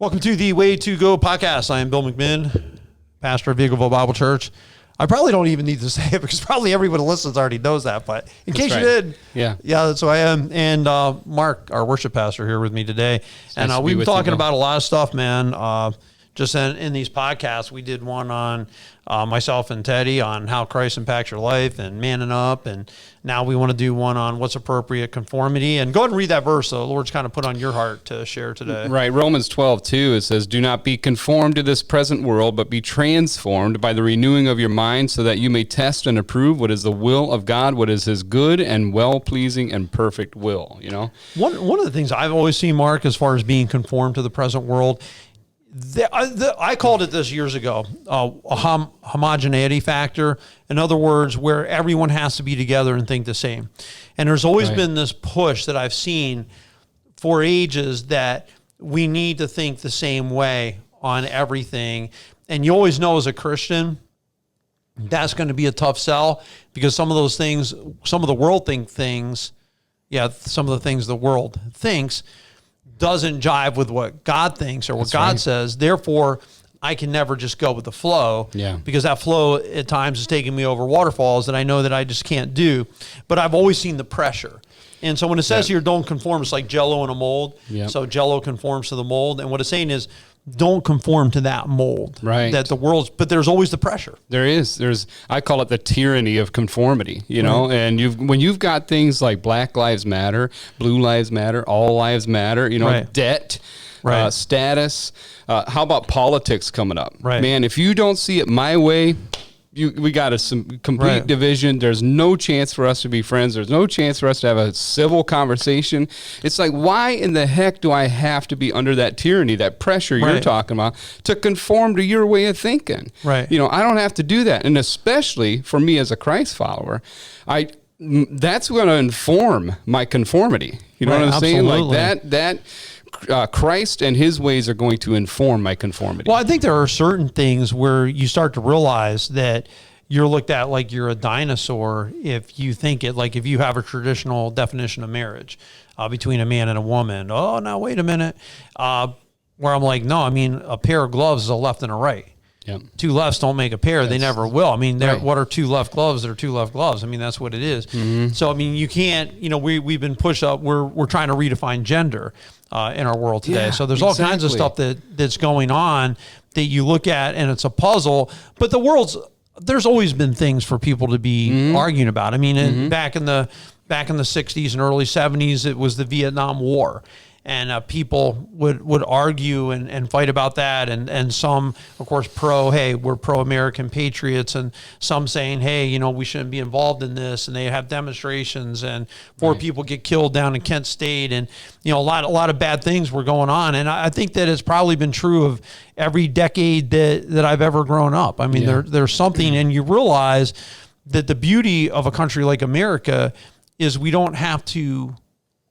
Welcome to the Way to Go podcast. I am Bill McMinn, pastor of Eagleville Bible Church. I probably don't even need to say it because probably everyone who listens already knows that. But in case you did, yeah, that's who I am. And Mark, our worship pastor, here with me today. And we've been talking about a lot of stuff, man. Just in these podcasts, we did one on myself and Teddy on how Christ impacts your life and manning up. And now we want to do one on what's appropriate conformity. And go ahead and read that verse the Lord's kind of put on your heart to share today. Right. Romans 12:2, it says, "Do not be conformed to this present world, but be transformed by the renewing of your mind so that you may test and approve what is the will of God, what is his good and well-pleasing and perfect will." You know, one of the things I've always seen, Mark, as far as being conformed to the present world, I called it this years ago, a homogeneity factor. In other words, where everyone has to be together and think the same. And there's always been this push that I've seen for ages that we need to think the same way on everything. And you always know as a Christian, that's going to be a tough sell because some of those things, some of the world things, some of the things the world thinks doesn't jive with what God thinks or what God says. Therefore, I can never just go with the flow because that flow at times is taking me over waterfalls that I know that I just can't do. But I've always seen the pressure. And so when it says here, don't conform, it's like Jell-O in a mold. So Jell-O conforms to the mold. And what it's saying is, don't conform to that mold. Right. That the world's, but there's always the pressure. There's, I call it the tyranny of conformity, you know, and when you've got things like Black Lives Matter, Blue Lives Matter, All Lives Matter, you know, debt, status, how about politics coming up? Man, if you don't see it my way, we got some complete division. There's no chance for us to be friends. There's no chance for us to have a civil conversation. It's like, why in the heck do I have to be under that tyranny, that pressure you're talking about, to conform to your way of thinking? You know, I don't have to do that. And especially for me as a Christ follower, that's going to inform my conformity. You know what I'm saying? Like that Christ and his ways are going to inform my conformity. Well, I think there are certain things where you start to realize that you're looked at like you're a dinosaur if you think it, like if you have a traditional definition of marriage between a man and a woman. Oh, now wait a minute. Where I'm like, no, I mean, a pair of gloves is a left and a right. Two lefts don't make a pair. They never will. I mean, what are two left gloves? They're two left gloves. I mean, that's what it is. So, I mean, you can't, you know, we've been pushed up. We're trying to redefine gender in our world today. So there's all kinds of stuff that's going on that you look at and it's a puzzle, but there's always been things for people to be arguing about. I mean, back in the 60s and early 70s, it was the Vietnam War. And people would argue and fight about that. And some, of course, we're pro-American patriots. And some saying, hey, you know, we shouldn't be involved in this. And they have demonstrations and 4 people get killed down in Kent State. And, you know, a lot of bad things were going on. And I think that it's probably been true of every decade that I've ever grown up. I mean, there's something, and you realize that the beauty of a country like America is we don't have to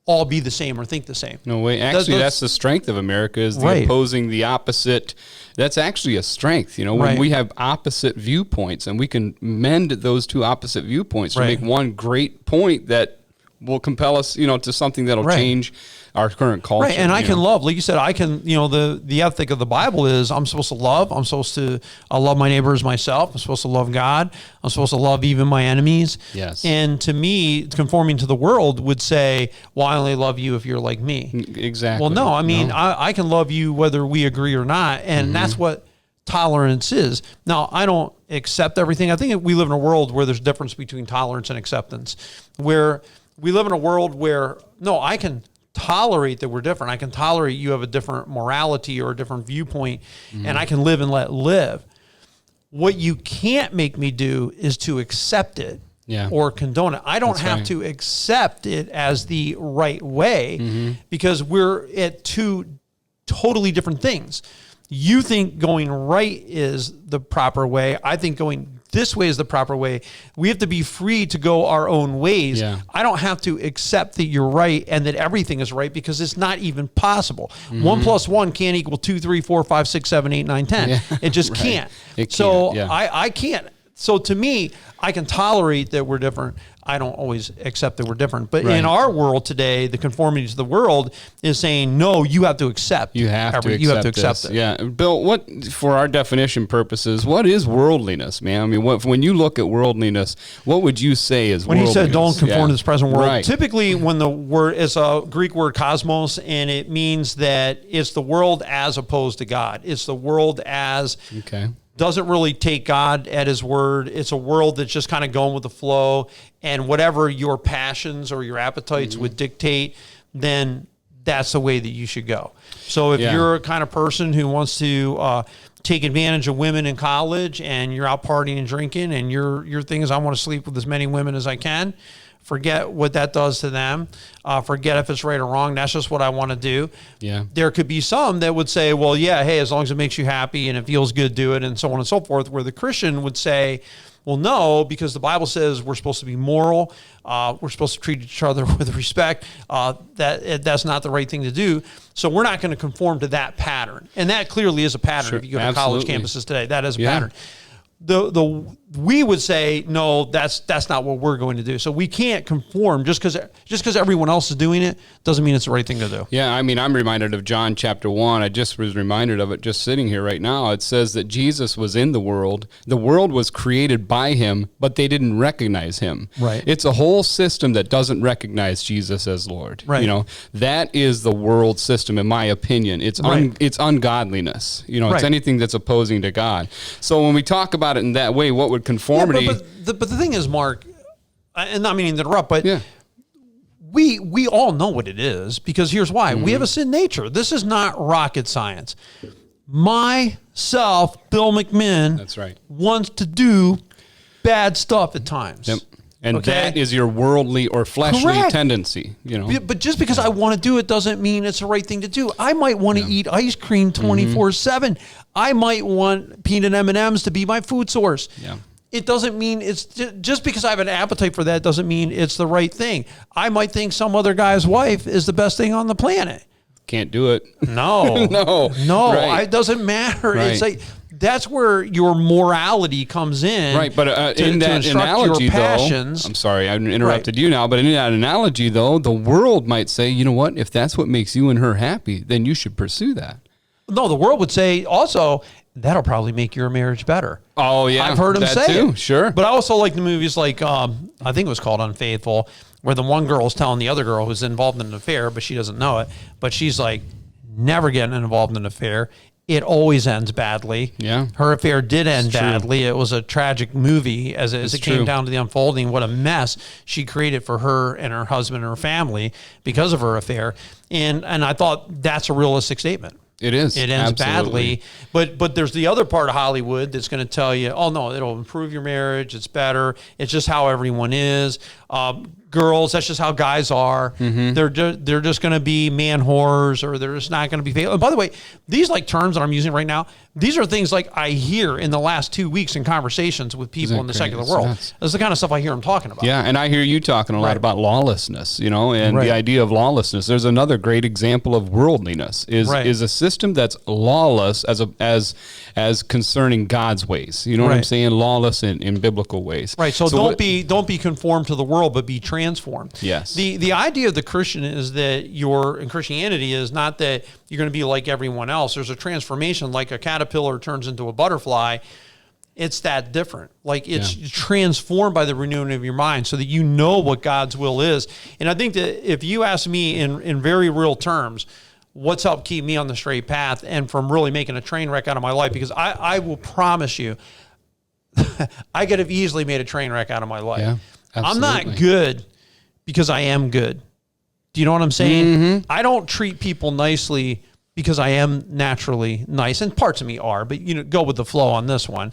all be the same or think the same. No way. Actually, that's the strength of America, is the opposing the opposite. That's actually a strength, you know, when we have opposite viewpoints and we can mend those two opposite viewpoints to make one great point that will compel us, you know, to something that'll change our current culture. And I can love, like you said, you know, the ethic of the Bible is I'm supposed to love. I'm supposed to love my neighbor as myself. I'm supposed to love God. I'm supposed to love even my enemies. Yes. And to me, conforming to the world would say, well, I only love you if you're like me. Exactly. Well, no, I mean, I can love you whether we agree or not. And that's what tolerance is. Now, I don't accept everything. I think we live in a world where there's a difference between tolerance and acceptance, where we live in a world where, no, I can tolerate that we're different. I can tolerate you have a different morality or a different viewpoint, and I can live and let live. What you can't make me do is to accept it or condone it. I don't have to accept it as the right way because we're at two totally different things. You think going right is the proper way. I think going this way is the proper way. We have to be free to go our own ways. I don't have to accept that you're right and that everything is right because it's not even possible. 1 + 1 can't equal 2, 3, 4, 5, 6, 7, 8, 9, 10. It just can't. I can't. So to me, I can tolerate that we're different. I don't always accept that we're different. But in our world today, the conformity to the world is saying, no, you have to accept. You have to accept it. Yeah. Bill, what, for our definition purposes, what is worldliness, man? I mean, when you look at worldliness, what would you say is when worldliness? When he said don't conform to this present world, right. Typically when the word is a Greek word cosmos, and it means that it's the world as opposed to God. It's the world as... Okay. Doesn't really take God at his word. It's a world that's just kind of going with the flow, and whatever your passions or your appetites would dictate, then that's the way that you should go. So if you're a kind of person who wants to take advantage of women in college, and you're out partying and drinking, and your thing is, I want to sleep with as many women as I can, forget what that does to them. Forget if it's right or wrong. That's just what I want to do. Yeah. There could be some that would say, well, yeah, hey, as long as it makes you happy and it feels good, do it, and so on and so forth, where the Christian would say, well, no, because the Bible says we're supposed to be moral. We're supposed to treat each other with respect. That's not the right thing to do. So we're not going to conform to that pattern. And that clearly is a pattern. If you go to college campuses today, that is a pattern. We would say, no, that's not what we're going to do. So we can't conform just because everyone else is doing it doesn't mean it's the right thing to do. Yeah, I mean, I'm reminded of John chapter 1. I just was reminded of it just sitting here right now. It says that Jesus was in the world. The world was created by him, but they didn't recognize him. Right. It's a whole system that doesn't recognize Jesus as Lord. Right. You know, that is the world system, in my opinion. It's it's ungodliness. You know, it's anything that's opposing to God. So when we talk about it in that way, what would conformity... Yeah, but the thing is, Mark, and not meaning to interrupt, but we all know what it is, because here's why. We have a sin nature. This is not rocket science. Myself, Bill McMinn, that's right, wants to do bad stuff at times. Yep. And that is your worldly or fleshly tendency, you know. But just because I want to do it doesn't mean it's the right thing to do. I might want to eat ice cream 24/7. I might want peanut M&Ms to be my food source. Yeah. It doesn't mean it's just because I have an appetite for that doesn't mean it's the right thing. I might think some other guy's wife is the best thing on the planet. Can't do it. No, no. It doesn't matter. Right. It's like that's where your morality comes in. Right, but in that analogy, though, I'm sorry, I interrupted you now, but in that analogy, though, the world might say, you know what, if that's what makes you and her happy, then you should pursue that. No, the world would say also, that'll probably make your marriage better. Oh, yeah. I've heard them say too. it. Sure. But I also like the movies like, I think it was called Unfaithful, where the one girl's telling the other girl who's involved in an affair, but she doesn't know it, but she's like, never getting involved in an affair. It always ends badly. Yeah. Her affair did end badly. It was a tragic movie as it came down to the unfolding. What a mess she created for her and her husband and her family because of her affair. And I thought that's a realistic statement. It is. It ends badly. But there's the other part of Hollywood that's going to tell you, oh, no, it'll improve your marriage. It's better. It's just how everyone is. Girls, that's just how guys are. They're just going to be man whores, or they're just not going to be faithful. And by the way, these like terms that I'm using right now, these are things like I hear in the last 2 weeks in conversations with people in the secular world. That's the kind of stuff I hear them talking about. Yeah, and I hear you talking a lot about lawlessness, you know, and the idea of lawlessness. There's another great example of worldliness is a system that's lawless as concerning God's ways. You know what I'm saying? Lawless in biblical ways. Right. So don't be conformed to the world, but be transformed. Yes. The idea of the Christian is that in Christianity is not that you're going to be like everyone else. There's a transformation, like a caterpillar turns into a butterfly. It's that different. Like it's transformed by the renewing of your mind so that you know what God's will is. And I think that if you ask me in very real terms, what's helped keep me on the straight path and from really making a train wreck out of my life, because I will promise you, I could have easily made a train wreck out of my life. Yeah, I'm not good because I am good. Do you know what I'm saying? I don't treat people nicely because I am naturally nice, and parts of me are, but go with the flow on this one.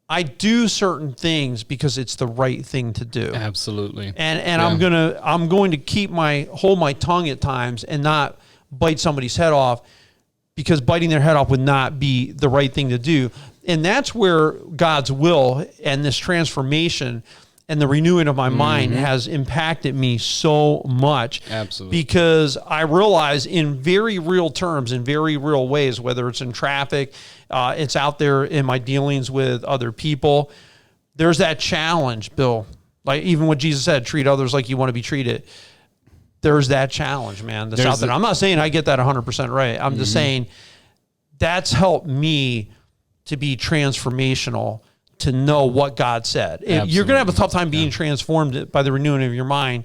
I do certain things because it's the right thing to do. Absolutely. And I'm going to hold my tongue at times and not bite somebody's head off, because biting their head off would not be the right thing to do. And that's where God's will and this transformation and the renewing of my mind has impacted me so much. Absolutely. Because I realize in very real terms, in very real ways, whether it's in traffic, it's out there in my dealings with other people, there's that challenge, Bill. Like even what Jesus said, treat others like you want to be treated. There's that challenge, man. That's out there. I'm not saying I get that 100% right. I'm just saying that's helped me to be transformational, to know what God said. You're going to have a tough time being transformed by the renewing of your mind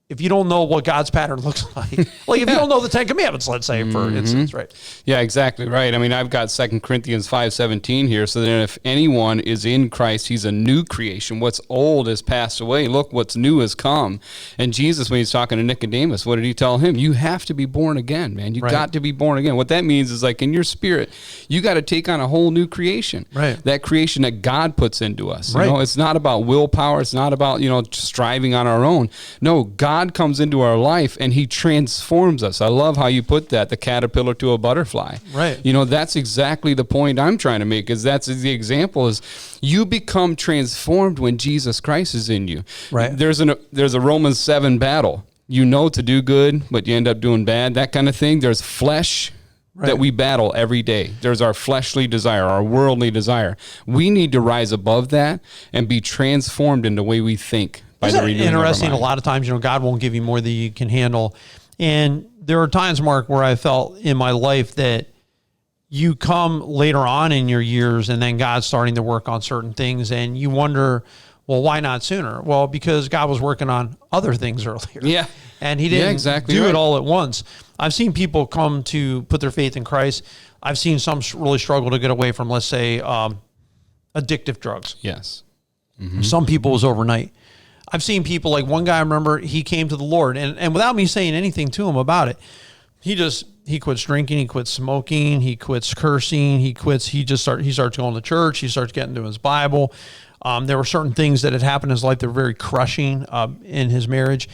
if you don't know what God's pattern looks like. Like if you don't know the 10 Commandments, let's say, for instance, right? Yeah, exactly right. I mean, I've got 2 Corinthians 5:17 here. So then if anyone is in Christ, he's a new creation. What's old has passed away. Look, what's new has come. And Jesus, when he's talking to Nicodemus, what did he tell him? You have to be born again, man. You got to be born again. What that means is like in your spirit, you got to take on a whole new creation. Right. That creation that God puts into us. Right. You know, it's not about willpower. It's not about, striving on our own. No, God comes into our life and he transforms us. I love how you put that, the caterpillar to a butterfly. Right. That's exactly the point I'm trying to make, is that's the example is you become transformed when Jesus Christ is in you. Right. There's a Romans 7 battle. To do good, but you end up doing bad, that kind of thing. There's flesh that we battle every day. There's our fleshly desire, our worldly desire. We need to rise above that and be transformed in the way we think. Isn't it interesting? A lot of times, God won't give you more than you can handle. And there are times, Mark, where I felt in my life that you come later on in your years and then God's starting to work on certain things and you wonder, well, why not sooner? Well, because God was working on other things earlier. Yeah. And he didn't do it all at once. I've seen people come to put their faith in Christ. I've seen some really struggle to get away from, let's say, addictive drugs. Yes. Some people was overnight. I've seen people, like one guy, I remember, he came to the Lord, and without me saying anything to him about it, he quits drinking, he quits smoking, he quits cursing, he starts going to church, he starts getting to his Bible. There were certain things that had happened in his life that were very crushing in his marriage,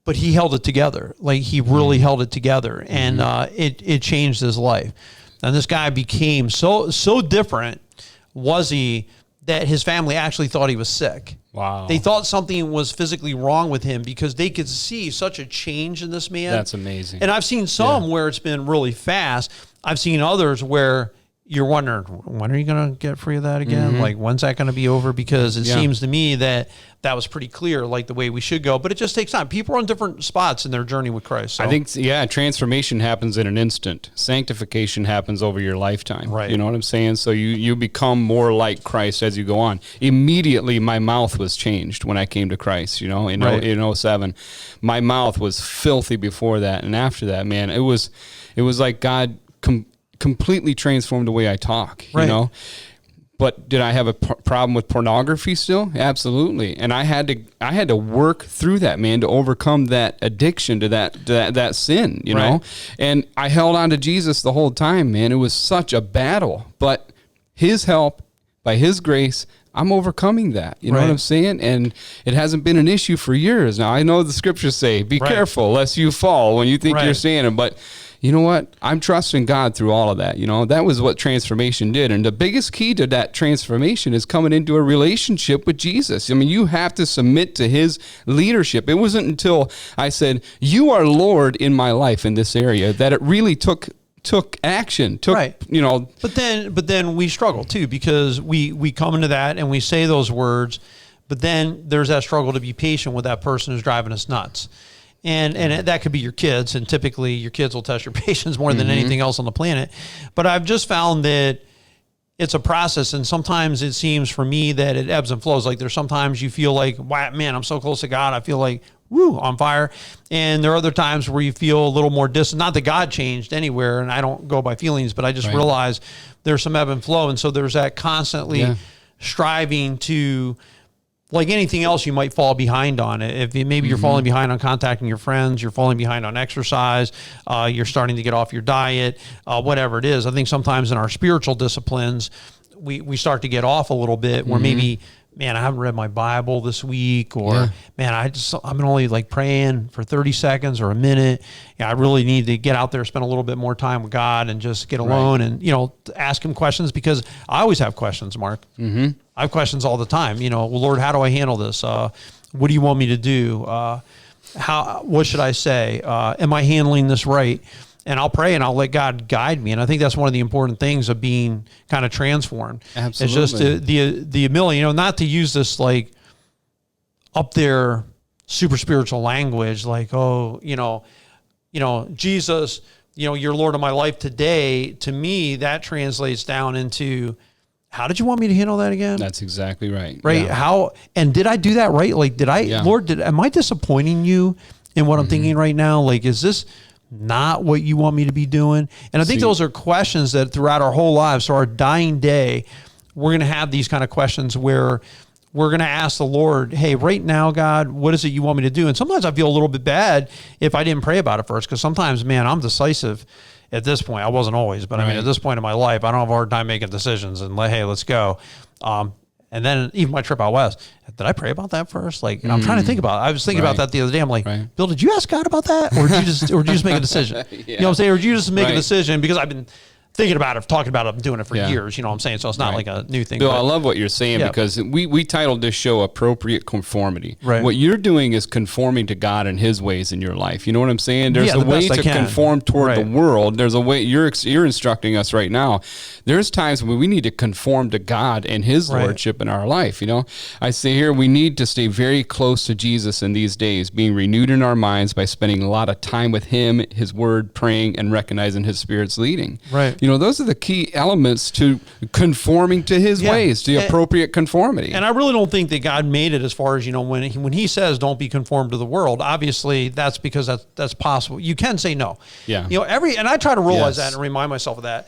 but he held it together. Like he really held it together, and it changed his life. And this guy became so different, was he, that his family actually thought he was sick. Wow. They thought something was physically wrong with him because they could see such a change in this man. That's amazing. And I've seen some where it's been really fast. I've seen others where you're wondering, when are you going to get free of that again? Like, when's that going to be over? Because it seems to me that was pretty clear, like the way we should go. But it just takes time. People are on different spots in their journey with Christ. So. I think, transformation happens in an instant. Sanctification happens over your lifetime. Right. You know what I'm saying? So you become more like Christ as you go on. Immediately, my mouth was changed when I came to Christ, in 07. My mouth was filthy before that. And after that, man, it was like God completely transformed the way I talk, But did I have a problem with pornography still? Absolutely. And I had to work through that, man, to overcome that addiction to that sin, you know? And I held on to Jesus the whole time, man. It was such a battle, but his help, by his grace, I'm overcoming that. You know what I'm saying? And it hasn't been an issue for years. Now, I know the scriptures say, be careful lest you fall when you think you're standing, but you know what? I'm trusting God through all of that. That was what transformation did. And the biggest key to that transformation is coming into a relationship with Jesus. I mean, you have to submit to his leadership. It wasn't until I said, you are Lord in my life in this area, that it really took action, But then we struggle too, because we come into that and we say those words, but then there's that struggle to be patient with that person who's driving us nuts. And that could be your kids, and typically your kids will test your patience more than anything else on the planet. But I've just found that it's a process, and sometimes it seems for me that it ebbs and flows. Like there's sometimes you feel like, wow, man, I'm so close to God. I feel like, woo, on fire. And there are other times where you feel a little more distant. Not that God changed anywhere, and I don't go by feelings, but I just realize there's some ebb and flow. And so there's that constantly striving to, like anything else, you might fall behind on it. If maybe you're falling behind on contacting your friends, you're falling behind on exercise, you're starting to get off your diet, whatever it is. I think sometimes in our spiritual disciplines, we start to get off a little bit where maybe, man, I haven't read my Bible this week, or man, I'm only like praying for 30 seconds or a minute. Yeah, I really need to get out there, spend a little bit more time with God and just get alone and, ask him questions, because I always have questions, Mark. I have questions all the time. Well, Lord, how do I handle this? What do you want me to do? What should I say? Am I handling this right? And I'll pray and I'll let God guide me. And I think that's one of the important things of being kind of transformed. Absolutely. It's just the ability, not to use this like up there super spiritual language, like, oh, Jesus, you're Lord of my life today. To me, that translates down into, how did you want me to handle that again? That's exactly right. Right. Yeah. How, and did I do that right? Like, Lord, am I disappointing you in what I'm thinking right now? Like, is this not what you want me to be doing? And I think those are questions that throughout our whole lives, so our dying day, we're going to have these kind of questions where we're going to ask the Lord, hey, right now, God, what is it you want me to do? And sometimes I feel a little bit bad if I didn't pray about it first, because sometimes, man, I'm decisive at this point. I wasn't always, but I mean, at this point in my life, I don't have a hard time making decisions and hey, let's go. And then even my trip out west, did I pray about that first? Like, I'm trying to think about it. I was thinking about that the other day. I'm like, Bill, did you ask God about that? Or did you just make a decision? You know what I'm saying? Or did you just make a decision? Because I've been thinking about it, talking about it, I'm doing it for years, you know what I'm saying? So it's not like a new thing. Bill, I love what you're saying because we titled this show Appropriate Conformity. Right. What you're doing is conforming to God and his ways in your life. You know what I'm saying? There's a way to conform toward the world. There's a way, you're instructing us right now. There's times when we need to conform to God and his lordship in our life. I say here, we need to stay very close to Jesus in these days, being renewed in our minds by spending a lot of time with him, his word, praying, and recognizing his Spirit's leading. Right. Those are the key elements to conforming to his ways, the appropriate conformity. And I really don't think that God made it as far as, when he says don't be conformed to the world, obviously that's because that's possible. You can say no. Yeah. And I try to realize that and remind myself of that.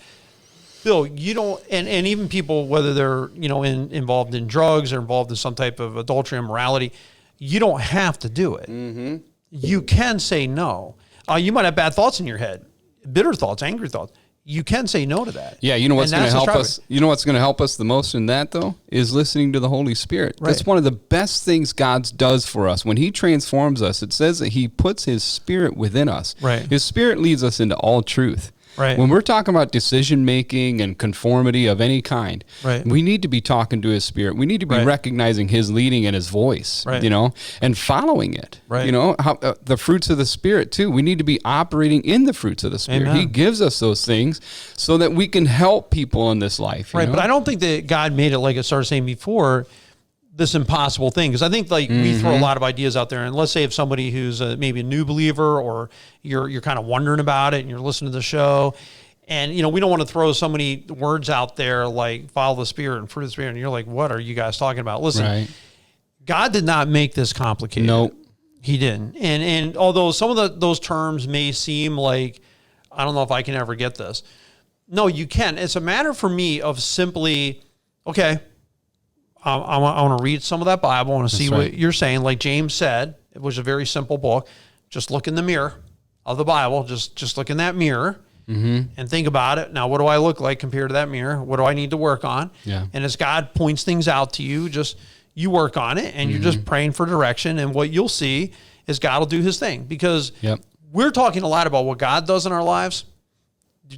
Bill, you don't, and even people, whether they're, involved in drugs or involved in some type of adultery, immorality, you don't have to do it. Mm-hmm. You can say no. You might have bad thoughts in your head, bitter thoughts, angry thoughts. You can say no to that. Yeah, you know what's going to help us? You know what's going to help us the most in that, though, is listening to the Holy Spirit. Right. That's one of the best things God does for us. When he transforms us, it says that he puts his Spirit within us. Right. His Spirit leads us into all truth. Right. When we're talking about decision-making and conformity of any kind, we need to be talking to his Spirit. We need to be recognizing his leading and his voice, and following it. Right. The fruits of the Spirit, too. We need to be operating in the fruits of the Spirit. Amen. He gives us those things so that we can help people in this life. Right, but I don't think that God made it, like I started saying before, this impossible thing. Because I think we throw a lot of ideas out there, and let's say if somebody who's maybe a new believer, or you're kind of wondering about it and you're listening to the show, and we don't want to throw so many words out there like follow the Spirit and fruit of the Spirit, and you're like, what are you guys talking about? Listen, God did not make this complicated. Nope. He didn't. And although some of those terms may seem like, I don't know if I can ever get this. No, you can. It's a matter for me of simply, okay, I want to read some of that Bible. I want to see what you're saying. Like James said, it was a very simple book. Just look in the mirror of the Bible. Just look in that mirror and think about it. Now, what do I look like compared to that mirror? What do I need to work on? Yeah. And as God points things out to you, you work on it, and you're just praying for direction. And what you'll see is God will do his thing, because we're talking a lot about what God does in our lives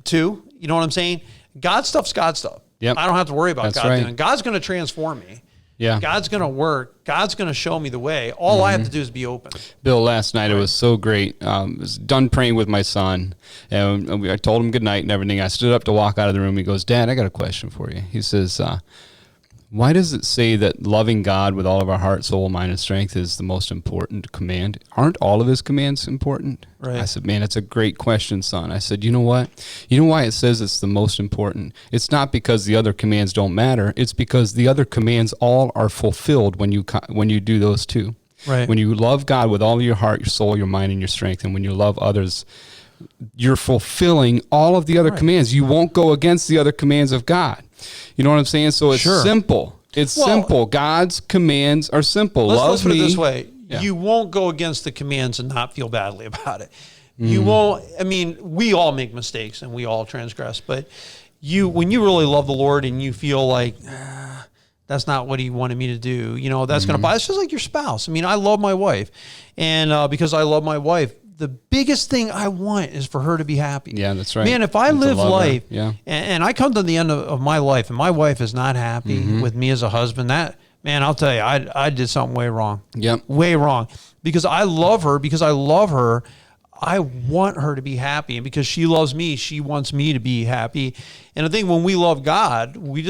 too. You know what I'm saying? God's stuff's God stuff. Yep. I don't have to worry about God doing. God's going to transform me. Yeah. God's going to work. God's going to show me the way. All I have to do is be open. Bill, last night it was so great. I was done praying with my son, and I told him good night and everything. I stood up to walk out of the room. He goes, Dad, I got a question for you. He says, why does it say that loving God with all of our heart, soul, mind, and strength is the most important command? Aren't all of his commands important? Right. I said, man, it's a great question, son. I said, you know what? You know why it says it's the most important? It's not because the other commands don't matter. It's because the other commands all are fulfilled when you do those two. Right. When you love God with all of your heart, your soul, your mind, and your strength, and when you love others, you're fulfilling all of the other commands. You won't go against the other commands of God. You know what I'm saying? So it's simple. It's simple. God's commands are simple. Let's put it this way. Yeah. You won't go against the commands and not feel badly about it. You won't. I mean, we all make mistakes and we all transgress. But when you really love the Lord and you feel like, that's not what he wanted me to do, that's going to bother. It's just like your spouse. I mean, I love my wife. And because I love my wife, the biggest thing I want is for her to be happy. Yeah, that's right. Man, if I live life and I come to the end of my life and my wife is not happy with me as a husband, I'll tell you, I did something way wrong. Yep. Way wrong. Because I love her, I want her to be happy. And because she loves me, she wants me to be happy. And I think when we love God, we're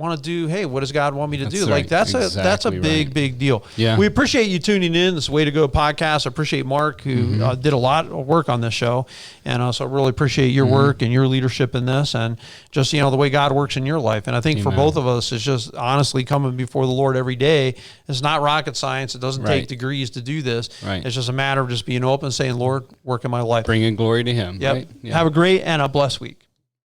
want to do, hey, what does God want me to do? Right. Like that's a big deal. Yeah. We appreciate you tuning in. This Way to Go podcast. I appreciate Mark, who did a lot of work on this show. And also really appreciate your work and your leadership in this, and just, the way God works in your life. And I think for both of us, it's just honestly coming before the Lord every day. It's not rocket science. It doesn't take degrees to do this. Right. It's just a matter of just being open, saying, Lord, work in my life. Bringing glory to him. Yep. Right? Yeah. Have a great and a blessed week.